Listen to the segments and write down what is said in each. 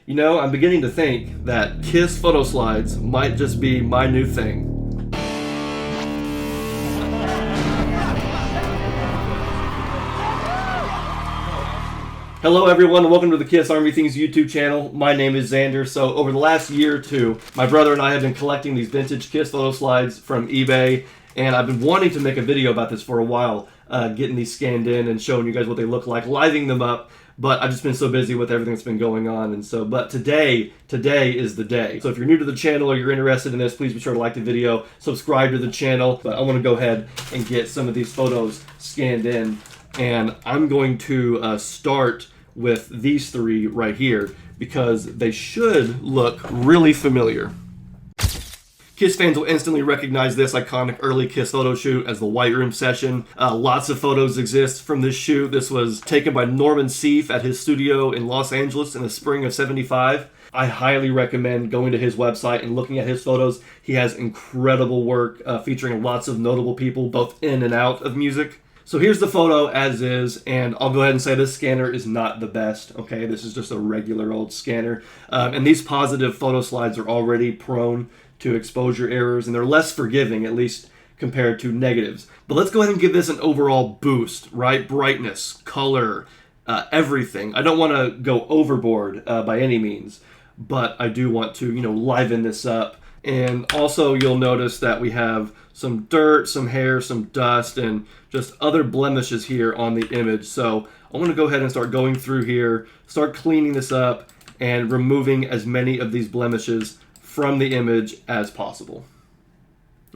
You know, I'm beginning to think that Kiss photo slides might just be my new thing. Hello everyone, and welcome to the Kiss Army Things YouTube channel. My name is Xander. So over the last year or two, my brother and I have been collecting these vintage Kiss photo slides from eBay, and I've been wanting to make a video about this for a while, getting these scanned in and showing you guys what they look like, living them up. But I've just been so busy with everything that's been going on, and so, but today is the day. So if you're new to the channel or you're interested in this, please be sure to like the video, subscribe to the channel. But I want to go ahead and get some of these photos scanned in, and I'm going to start with these three right here because they should look really familiar. Kiss fans will instantly recognize this iconic early Kiss photo shoot as the White Room session. Lots of photos exist from this shoot. This was taken by Norman Seeff at his studio in Los Angeles in the spring of '75. I highly recommend going to his website and looking at his photos. He has incredible work featuring lots of notable people both in and out of music. So here's the photo as is, and I'll go ahead and say this scanner is not the best, okay? This is just a regular old scanner. And these positive photo slides are already prone to exposure errors, and they're less forgiving, at least compared to negatives. But let's go ahead and give this an overall boost, right? Brightness, color, everything. I don't want to go overboard by any means, but I do want to, liven this up. And also you'll notice that we have some dirt, some hair, some dust, and just other blemishes here on the image. So I'm going to go ahead and start going through here, start cleaning this up, and removing as many of these blemishes from the image as possible.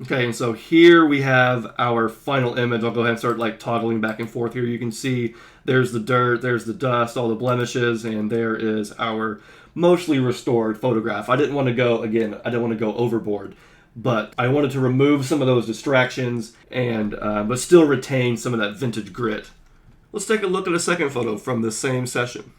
Okay, and so here we have our final image. I'll go ahead and start toggling back and forth here. You can see there's the dirt, there's the dust, all the blemishes, and there is our mostly restored photograph. I didn't want to go overboard, but I wanted to remove some of those distractions and but still retain some of that vintage grit. Let's take a look at a second photo from the same session.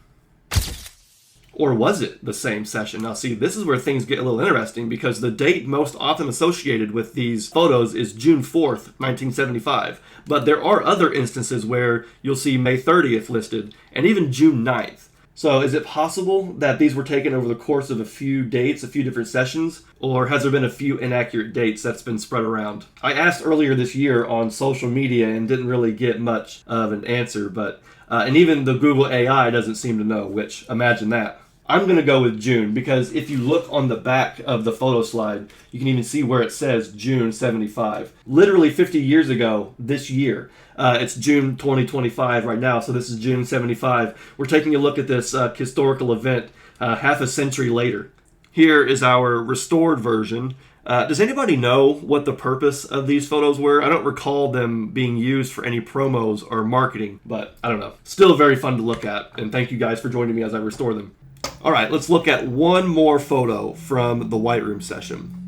Or was it the same session? Now see, this is where things get a little interesting because the date most often associated with these photos is June 4th, 1975. But there are other instances where you'll see May 30th listed and even June 9th. So is it possible that these were taken over the course of a few dates, a few different sessions? Or has there been a few inaccurate dates that's been spread around? I asked earlier this year on social media and didn't really get much of an answer, but and even the Google AI doesn't seem to know, which, imagine that. I'm going to go with June because if you look on the back of the photo slide, you can even see where it says June 75. Literally 50 years ago this year. It's June 2025 right now, so this is June 75. We're taking a look at this historical event half a century later. Here is our restored version. Does anybody know what the purpose of these photos were? I don't recall them being used for any promos or marketing, but I don't know. Still very fun to look at, and thank you guys for joining me as I restore them. All right, let's look at one more photo from the White Room session.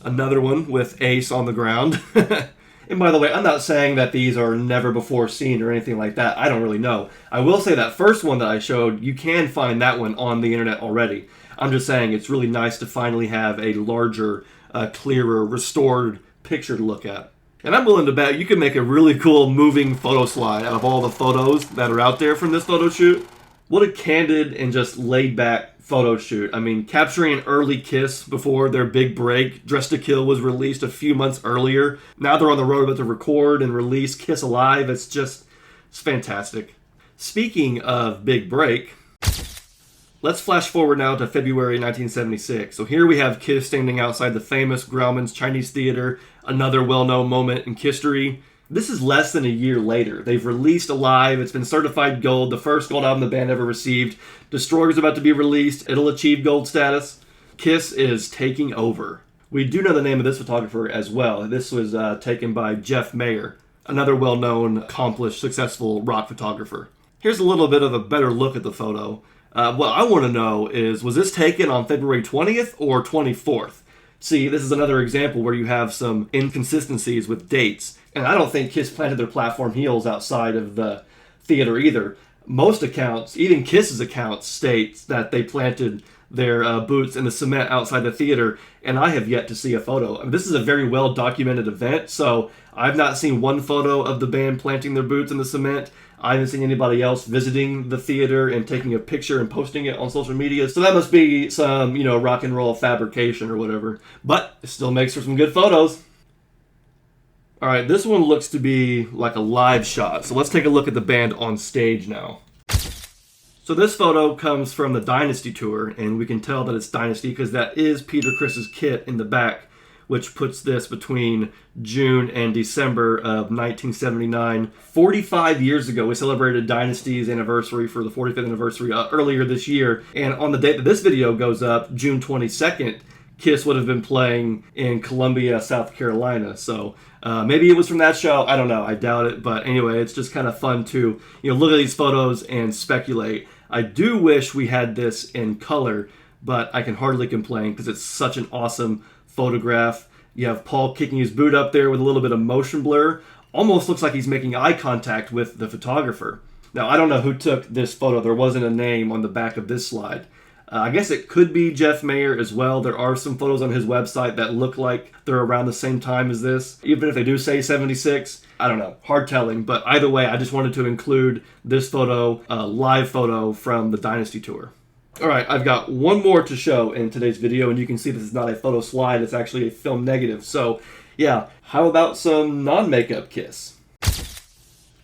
Another one with Ace on the ground. And by the way, I'm not saying that these are never before seen or anything like that. I don't really know. I will say that first one that I showed, you can find that one on the internet already. I'm just saying it's really nice to finally have a larger, clearer, restored picture to look at. And I'm willing to bet you can make a really cool moving photo slide out of all the photos that are out there from this photo shoot. What a candid and just laid-back photo shoot. I mean, capturing an early Kiss before their big break. Dressed to Kill was released a few months earlier. Now they're on the road about to record and release Kiss Alive. It's fantastic. Speaking of big break, let's flash forward now to February 1976. So here we have Kiss standing outside the famous Grauman's Chinese Theater, another well-known moment in history. This is less than a year later. They've released Alive. It's been certified gold, the first gold album the band ever received. Destroyer's about to be released. It'll achieve gold status. Kiss is taking over. We do know the name of this photographer as well. This was taken by Jeff Mayer, another well-known, accomplished, successful rock photographer. Here's a little bit of a better look at the photo. What I want to know is, was this taken on February 20th or 24th? See, this is another example where you have some inconsistencies with dates. And I don't think Kiss planted their platform heels outside of the theater either. Most accounts, even Kiss's accounts, states that they planted their boots in the cement outside the theater, and I have yet to see a photo. I mean, this is a very well-documented event, so I've not seen one photo of the band planting their boots in the cement. I haven't seen anybody else visiting the theater and taking a picture and posting it on social media. So that must be some, rock and roll fabrication or whatever. But it still makes for some good photos. All right, this one looks to be like a live shot. So let's take a look at the band on stage now. So this photo comes from the Dynasty tour, and we can tell that it's Dynasty because that is Peter Criss's kit in the back, which puts this between June and December of 1979. 45 years ago, we celebrated Dynasty's anniversary for the 45th anniversary earlier this year. And on the date that this video goes up, June 22nd, Kiss would have been playing in Columbia, South Carolina. So maybe it was from that show. I don't know. I doubt it. But anyway, it's just kind of fun to look at these photos and speculate. I do wish we had this in color, but I can hardly complain because it's such an awesome photograph. You have Paul kicking his boot up there with a little bit of motion blur. Almost looks like he's making eye contact with the photographer. Now, I don't know who took this photo. There wasn't a name on the back of this slide. I guess it could be Jeff Mayer as well. There are some photos on his website that look like they're around the same time as this. Even if they do say 76, I don't know. Hard telling. But either way, I just wanted to include this photo, live photo from the Dynasty tour. All right, I've got one more to show in today's video, and you can see this is not a photo slide. It's actually a film negative. So, yeah, how about some non-makeup Kiss?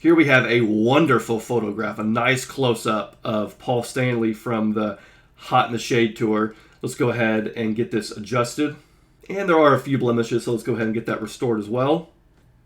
Here we have a wonderful photograph, a nice close-up of Paul Stanley from the Hot in the Shade tour. Let's go ahead and get this adjusted. And there are a few blemishes, so let's go ahead and get that restored as well.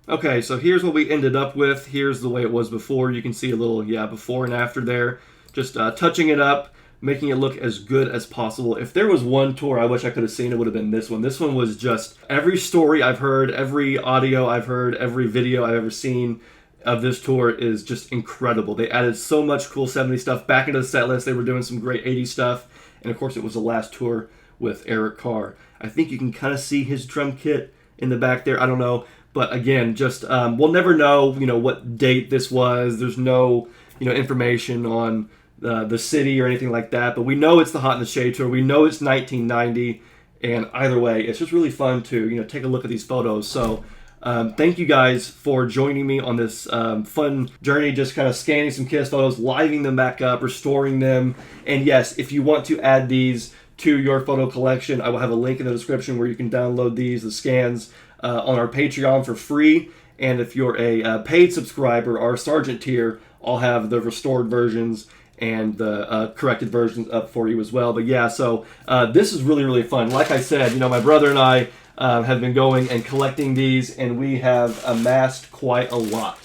Okay, so here's what we ended up with. Here's the way it was before. You can see a little, before and after there. Just touching it up, making it look as good as possible. If there was one tour I wish I could have seen, it would have been this one. This one was just every story I've heard, every audio I've heard, every video I've ever seen of this tour is just incredible. They added so much cool 70s stuff back into the set list. They were doing some great 80s stuff. And of course, it was the last tour with Eric Carr. I think you can kind of see his drum kit in the back there. I don't know. But again, just we'll never know, what date this was. There's no, information on the city or anything like that. But we know it's the Hot in the Shade tour. We know it's 1990. And either way, it's just really fun to, take a look at these photos. So thank you guys for joining me on this fun journey, just kind of scanning some Kiss photos, living them back up, restoring them. And yes, if you want to add these to your photo collection, I will have a link in the description where you can download the scans on our Patreon for free. And if you're a paid subscriber, our Sergeant tier, I'll have the restored versions and the corrected versions up for you as well. But yeah, so this is really, really fun. Like I said, my brother and I have been going and collecting these, and we have amassed quite a lot.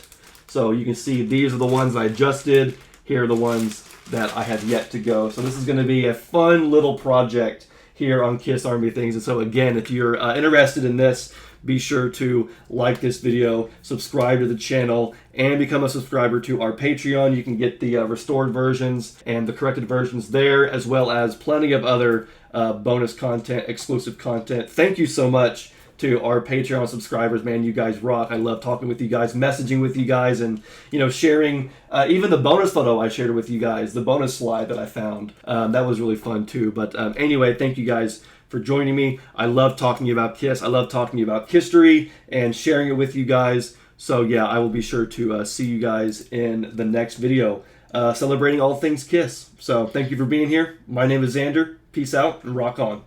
So you can see these are the ones I just did. Here are the ones that I have yet to go. So this is going to be a fun little project here on Kiss Army Things. And so again, if you're interested in this, be sure to like this video, subscribe to the channel, and become a subscriber to our Patreon. You can get the restored versions and the corrected versions there, as well as plenty of other bonus content, exclusive content. Thank you so much to our Patreon subscribers, man. You guys rock. I love talking with you guys, messaging with you guys, and sharing even the bonus photo I shared with you guys, the bonus slide that I found. That was really fun too. But anyway, thank you guys for joining me. I love talking about Kiss. I love talking about history and sharing it with you guys. So yeah, I will be sure to see you guys in the next video celebrating all things Kiss. So thank you for being here. My name is Xander. Peace out and rock on.